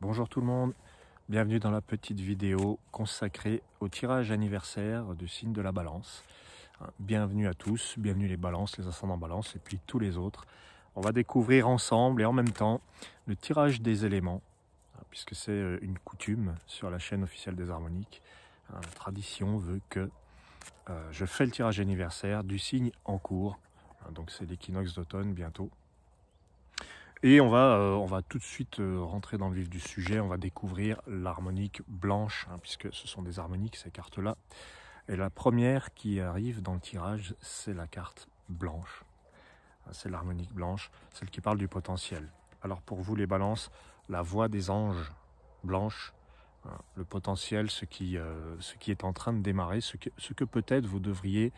Bonjour tout le monde, bienvenue dans la petite vidéo consacrée au tirage anniversaire du signe de la Balance. Bienvenue à tous, bienvenue les balances, les ascendants balance et puis tous les autres. On va découvrir ensemble et en même temps le tirage des éléments, puisque c'est une coutume sur la chaîne officielle des harmoniques. La tradition veut que je fais le tirage anniversaire du signe en cours, donc c'est l'équinoxe d'automne bientôt. Et on va tout de suite rentrer dans le vif du sujet. On va découvrir l'harmonique blanche, puisque ce sont des harmoniques, ces cartes-là. Et la première qui arrive dans le tirage, c'est la carte blanche. C'est l'harmonique blanche, celle qui parle du potentiel. Alors pour vous les balances, la voix des anges blanche, le potentiel, ce qui est en train de démarrer, ce que peut-être vous devriez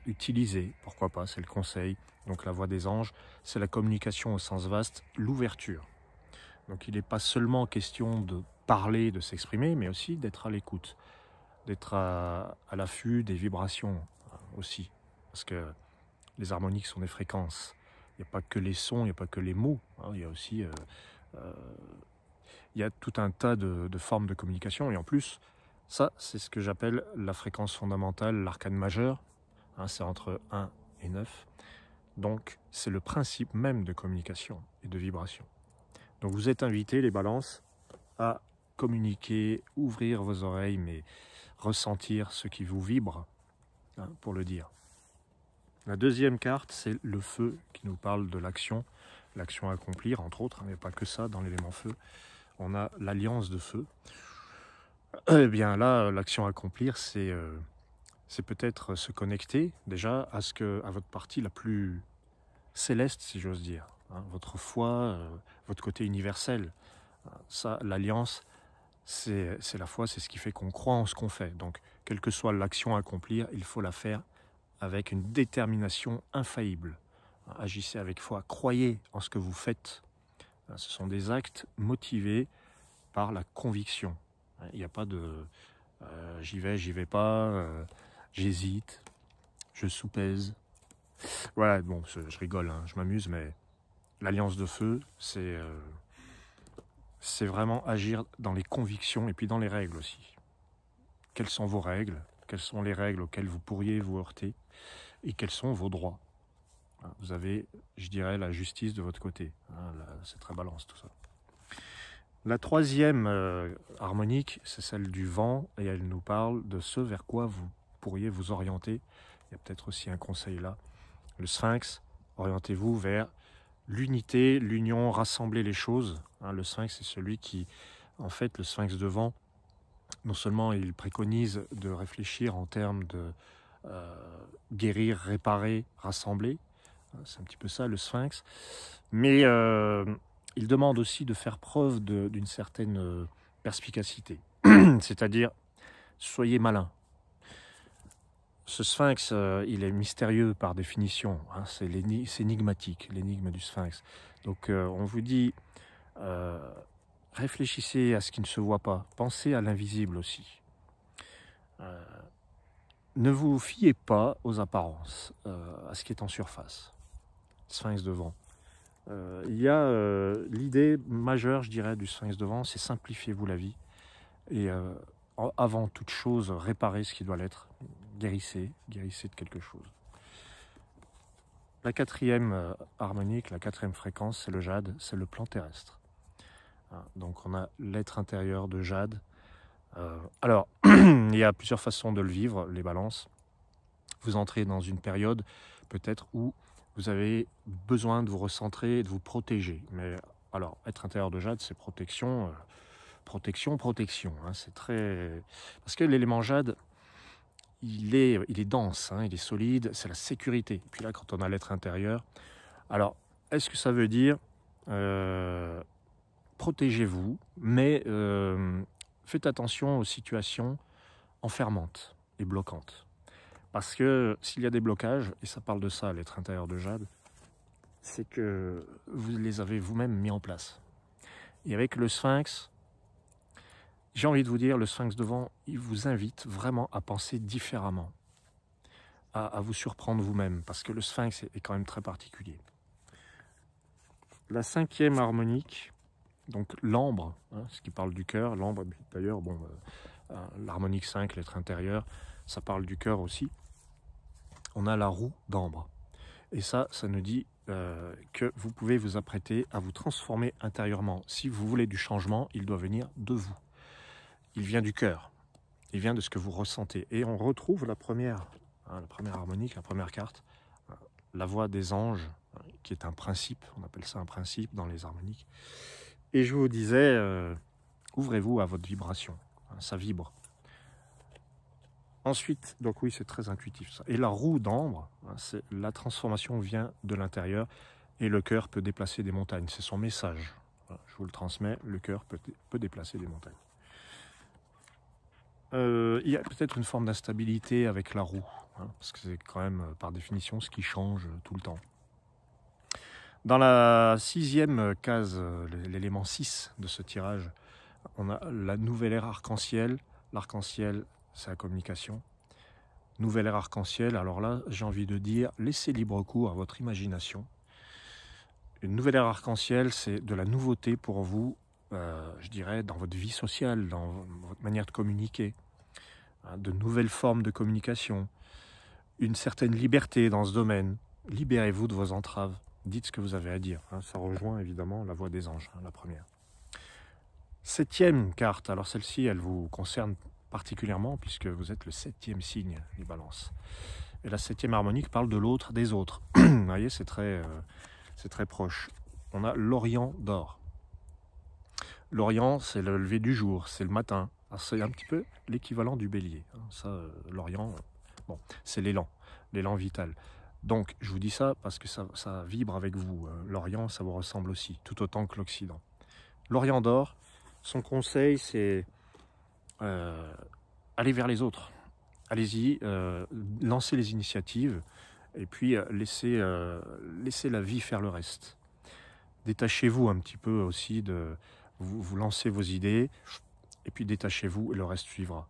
utiliser, pourquoi pas, c'est le conseil. Donc la voix des anges, c'est la communication au sens vaste, l'ouverture. Donc il n'est pas seulement question de parler, de s'exprimer, mais aussi d'être à l'écoute, d'être à l'affût des vibrations aussi. Parce que les harmoniques sont des fréquences. Il n'y a pas que les sons, il n'y a pas que les mots. Il y a aussi il y a tout un tas de formes de communication. Et en plus, ça, c'est ce que j'appelle la fréquence fondamentale, l'arcane majeur. C'est entre 1 et 9. Donc, c'est le principe même de communication et de vibration. Donc, vous êtes invités, les balances, à communiquer, ouvrir vos oreilles, mais ressentir ce qui vous vibre, pour le dire. La deuxième carte, c'est le feu, qui nous parle de l'action à accomplir, entre autres, mais pas que ça, dans l'élément feu. On a l'alliance de feu. Eh bien là, l'action à accomplir, c'est peut-être se connecter déjà à votre partie la plus céleste, si j'ose dire, votre foi, votre côté universel. Ça, l'alliance, c'est la foi, c'est ce qui fait qu'on croit en ce qu'on fait. Donc, quelle que soit l'action à accomplir, il faut la faire avec une détermination infaillible. Agissez avec foi, croyez en ce que vous faites. Ce sont des actes motivés par la conviction. Il n'y a pas de j'y vais pas, j'hésite, je soupèse. Voilà, bon, je rigole, je m'amuse, mais l'alliance de feu, c'est vraiment agir dans les convictions et puis dans les règles aussi. Quelles sont vos règles? Quelles sont les règles auxquelles vous pourriez vous heurter? Et quels sont vos droits? Vous avez, je dirais, la justice de votre côté. C'est très balance tout ça. La troisième harmonique, c'est celle du vent, et elle nous parle de ce vers quoi vous pourriez vous orienter. Il y a peut-être aussi un conseil là. Le sphinx, orientez-vous vers l'unité, l'union, rassembler les choses. Le sphinx, c'est celui qui, en fait, le sphinx de vent, non seulement il préconise de réfléchir en termes de guérir, réparer, rassembler. C'est un petit peu ça, le sphinx. Mais il demande aussi de faire preuve d'une certaine perspicacité. C'est-à-dire, soyez malin. Ce sphinx, il est mystérieux par définition. C'est énigmatique, l'énigme du sphinx. Donc, on vous dit, réfléchissez à ce qui ne se voit pas. Pensez à l'invisible aussi. Ne vous fiez pas aux apparences, à ce qui est en surface. Sphinx de vent. Il y a l'idée majeure, je dirais, du sphinx de vent, c'est simplifiez-vous la vie. Et avant toute chose, réparez ce qui doit l'être. Guérissez de quelque chose. La quatrième harmonique, la quatrième fréquence, c'est le jade, c'est le plan terrestre. Donc on a l'être intérieur de jade. Alors, il y a plusieurs façons de le vivre, les balances. Vous entrez dans une période peut-être où vous avez besoin de vous recentrer et de vous protéger. Mais alors, être intérieur de jade, c'est protection. C'est très... Parce que l'élément jade, il est dense, il est solide, c'est la sécurité. Et puis là, quand on a l'être intérieur, alors, est-ce que ça veut dire protégez-vous, mais faites attention aux situations enfermantes et bloquantes. Parce que s'il y a des blocages, et ça parle de ça, l'être intérieur de jade, c'est que vous les avez vous-même mis en place. Et avec le sphinx, j'ai envie de vous dire, le sphinx de vent, il vous invite vraiment à penser différemment, à vous surprendre vous-même, parce que le sphinx est quand même très particulier. La cinquième harmonique, Donc l'ambre, hein, ce qui parle du cœur, l'ambre, d'ailleurs, bon, l'harmonique 5, l'être intérieur, ça parle du cœur aussi. On a la roue d'ambre. Et ça nous dit que vous pouvez vous apprêter à vous transformer intérieurement. Si vous voulez du changement, il doit venir de vous. Il vient du cœur. Il vient de ce que vous ressentez. Et on retrouve la première harmonique, la première carte, la voix des anges, qui est un principe. On appelle ça un principe dans les harmoniques. Et je vous disais, ouvrez-vous à votre vibration. Ça vibre. Ensuite, donc oui, c'est très intuitif ça. Et la roue d'ambre, c'est la transformation vient de l'intérieur et le cœur peut déplacer des montagnes. C'est son message. Voilà, je vous le transmets, le cœur peut déplacer des montagnes. Il y a peut-être une forme d'instabilité avec la roue, parce que c'est quand même par définition ce qui change tout le temps. Dans la 6e case, l'élément 6 de ce tirage, on a la nouvelle ère arc-en-ciel. L'arc-en-ciel, c'est la communication. Nouvelle ère arc-en-ciel, alors là, j'ai envie de dire, laissez libre cours à votre imagination. Une nouvelle ère arc-en-ciel, c'est de la nouveauté pour vous, je dirais, dans votre vie sociale, dans votre manière de communiquer, de nouvelles formes de communication, une certaine liberté dans ce domaine. Libérez-vous de vos entraves, dites ce que vous avez à dire. Ça rejoint évidemment la voix des anges, la première. 7e carte, alors celle-ci, elle vous concerne particulièrement puisque vous êtes le 7e signe des balances. Et la 7e harmonique parle de l'autre, des autres. Vous voyez, c'est très proche. On a l'Orient d'or. L'Orient, c'est le lever du jour, c'est le matin. C'est un petit peu l'équivalent du bélier. Ça, l'Orient, bon, c'est l'élan vital. Donc, je vous dis ça parce que ça vibre avec vous. L'Orient, ça vous ressemble aussi, tout autant que l'Occident. L'Orient d'or, son conseil, c'est aller vers les autres. Allez-y, lancez les initiatives et puis laissez la vie faire le reste. Détachez-vous un petit peu aussi de... Vous lancez vos idées et puis détachez-vous et le reste suivra.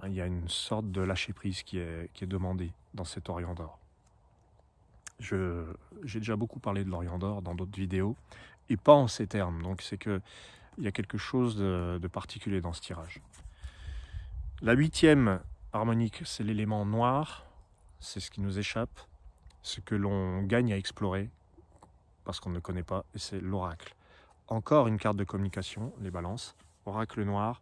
Il y a une sorte de lâcher-prise qui est demandée dans cet Orient d'or. J'ai déjà beaucoup parlé de l'Orient d'or dans d'autres vidéos et pas en ces termes. Donc c'est qu'il y a quelque chose de particulier dans ce tirage. La 8e harmonique, c'est l'élément noir. C'est ce qui nous échappe, ce que l'on gagne à explorer parce qu'on ne connaît pas, et c'est l'oracle. Encore une carte de communication, les balances. Oracle noir.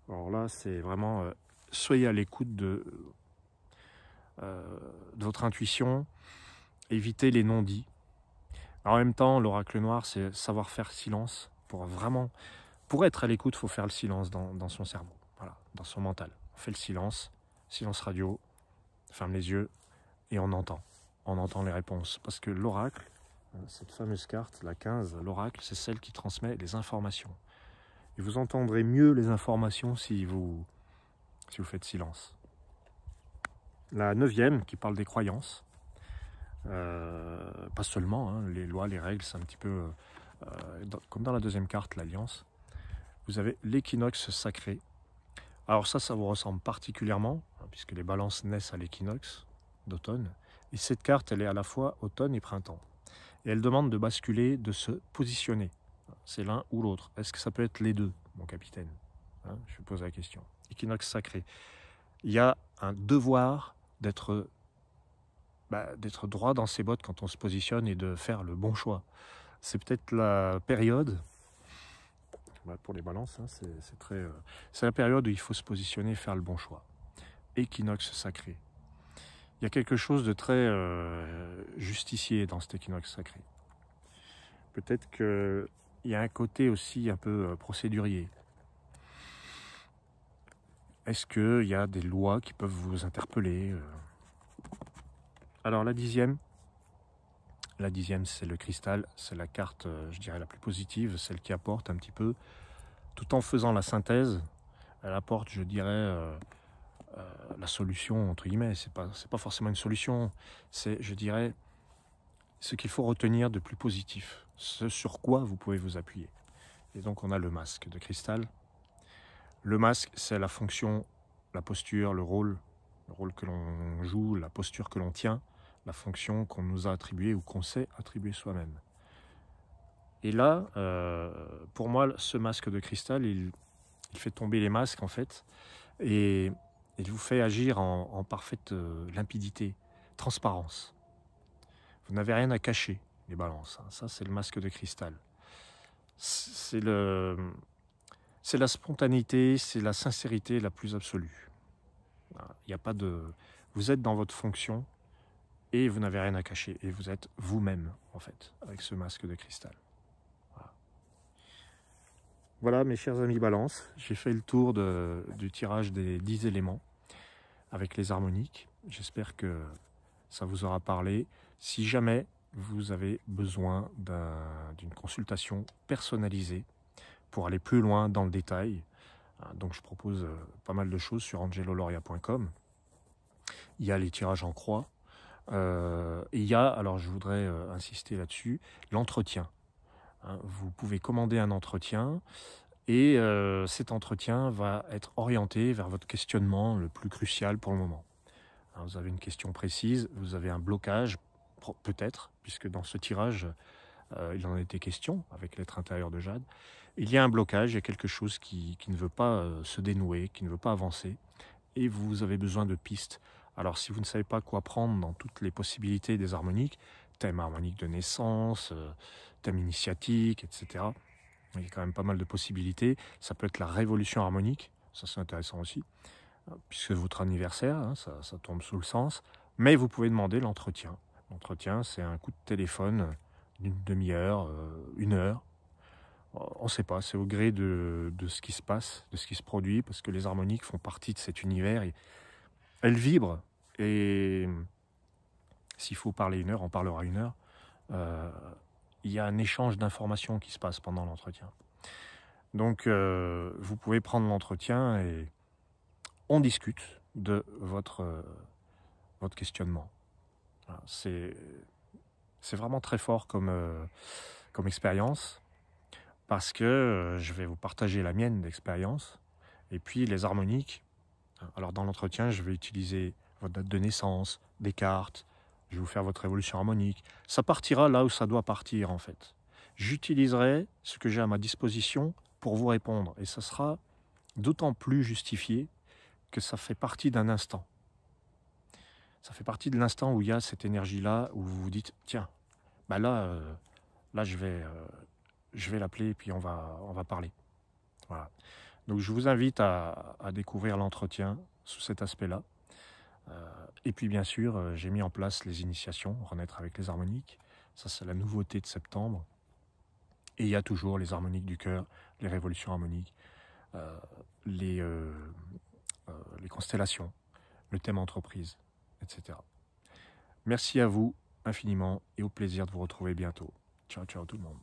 Alors là, c'est vraiment... soyez à l'écoute de votre intuition. Évitez les non-dits. En même temps, l'oracle noir, c'est savoir faire silence. Pour être à l'écoute, il faut faire le silence dans son cerveau, voilà, dans son mental. On fait le silence radio, on ferme les yeux et on entend les réponses. Parce que l'oracle, cette fameuse carte, la 15, l'oracle, c'est celle qui transmet les informations. Et vous entendrez mieux les informations si vous faites silence. La 9e, qui parle des croyances, pas seulement, les lois, les règles, c'est un petit peu comme dans la 2e carte, l'alliance. Vous avez l'équinoxe sacré. Alors ça vous ressemble particulièrement, puisque les balances naissent à l'équinoxe d'automne. Et cette carte, elle est à la fois automne et printemps. Et elle demande de basculer, de se positionner. C'est l'un ou l'autre. Est-ce que ça peut être les deux, mon capitaine? Je pose la question. Équinoxe sacré. Il y a un devoir d'être droit dans ses bottes quand on se positionne et de faire le bon choix. C'est peut-être la période, pour les balances, c'est la période où il faut se positionner et faire le bon choix. Équinoxe sacré. Il y a quelque chose de très justicier dans cet équinoxe sacré. Peut-être qu'il y a un côté aussi un peu procédurier. Est-ce qu'il y a des lois qui peuvent vous interpeller? Alors la 10e, c'est le cristal, c'est la carte, je dirais, la plus positive, celle qui apporte un petit peu, tout en faisant la synthèse, elle apporte, je dirais, la solution, entre guillemets. C'est pas forcément une solution, c'est, je dirais, ce qu'il faut retenir de plus positif, ce sur quoi vous pouvez vous appuyer. Et donc on a le masque de cristal. Le masque, c'est la fonction, la posture, le rôle que l'on joue, la posture que l'on tient, la fonction qu'on nous a attribuée ou qu'on s'est attribuée soi-même. Et là, pour moi, ce masque de cristal, il fait tomber les masques en fait, et il vous fait agir en parfaite limpidité, transparence. Vous n'avez rien à cacher, les balances, hein. Ça, c'est le masque de cristal. C'est la spontanéité, c'est la sincérité la plus absolue. Il n'y a pas de... Vous êtes dans votre fonction et vous n'avez rien à cacher. Et vous êtes vous-même, en fait, avec ce masque de cristal. Voilà, mes chers amis Balance, j'ai fait le tour du tirage des 10 éléments avec les harmoniques. J'espère que ça vous aura parlé. Si jamais vous avez besoin d'une consultation personnalisée pour aller plus loin dans le détail, donc je propose pas mal de choses sur angeloloria.com. Il y a les tirages en croix. Il y a, alors je voudrais insister là-dessus, l'entretien. Vous pouvez commander un entretien et cet entretien va être orienté vers votre questionnement le plus crucial pour le moment. Vous avez une question précise, vous avez un blocage, peut-être, puisque dans ce tirage, il en a été question avec l'être intérieur de Jade. Il y a un blocage, il y a quelque chose qui ne veut pas se dénouer, qui ne veut pas avancer, et vous avez besoin de pistes. Alors si vous ne savez pas quoi prendre dans toutes les possibilités des harmoniques, thème harmonique de naissance, thème initiatique, etc., il y a quand même pas mal de possibilités. Ça peut être la révolution harmonique, ça c'est intéressant aussi, puisque votre anniversaire, hein, ça tombe sous le sens, mais vous pouvez demander l'entretien. L'entretien, c'est un coup de téléphone d'une demi-heure, 1 heure. On ne sait pas, c'est au gré de ce qui se passe, de ce qui se produit, parce que les harmoniques font partie de cet univers. Elles vibrent, et s'il faut parler 1 heure, on parlera 1 heure. Il y a un échange d'informations qui se passe pendant l'entretien. Donc, vous pouvez prendre l'entretien et on discute de votre questionnement. Voilà, c'est vraiment très fort comme expérience, parce que je vais vous partager la mienne d'expérience, et puis les harmoniques. Alors dans l'entretien, je vais utiliser votre date de naissance, des cartes, je vais vous faire votre évolution harmonique. Ça partira là où ça doit partir en fait. J'utiliserai ce que j'ai à ma disposition pour vous répondre, et ça sera d'autant plus justifié que ça fait partie d'un instant. Ça fait partie de l'instant où il y a cette énergie-là, où vous vous dites, tiens, bah là je vais l'appeler et puis on va parler. Voilà. Donc je vous invite à découvrir l'entretien sous cet aspect-là. Et puis bien sûr, j'ai mis en place les initiations, renaître avec les harmoniques. Ça, c'est la nouveauté de septembre. Et il y a toujours les harmoniques du cœur, les révolutions harmoniques, les constellations, le thème entreprise, etc. Merci à vous infiniment et au plaisir de vous retrouver bientôt. Ciao, ciao tout le monde.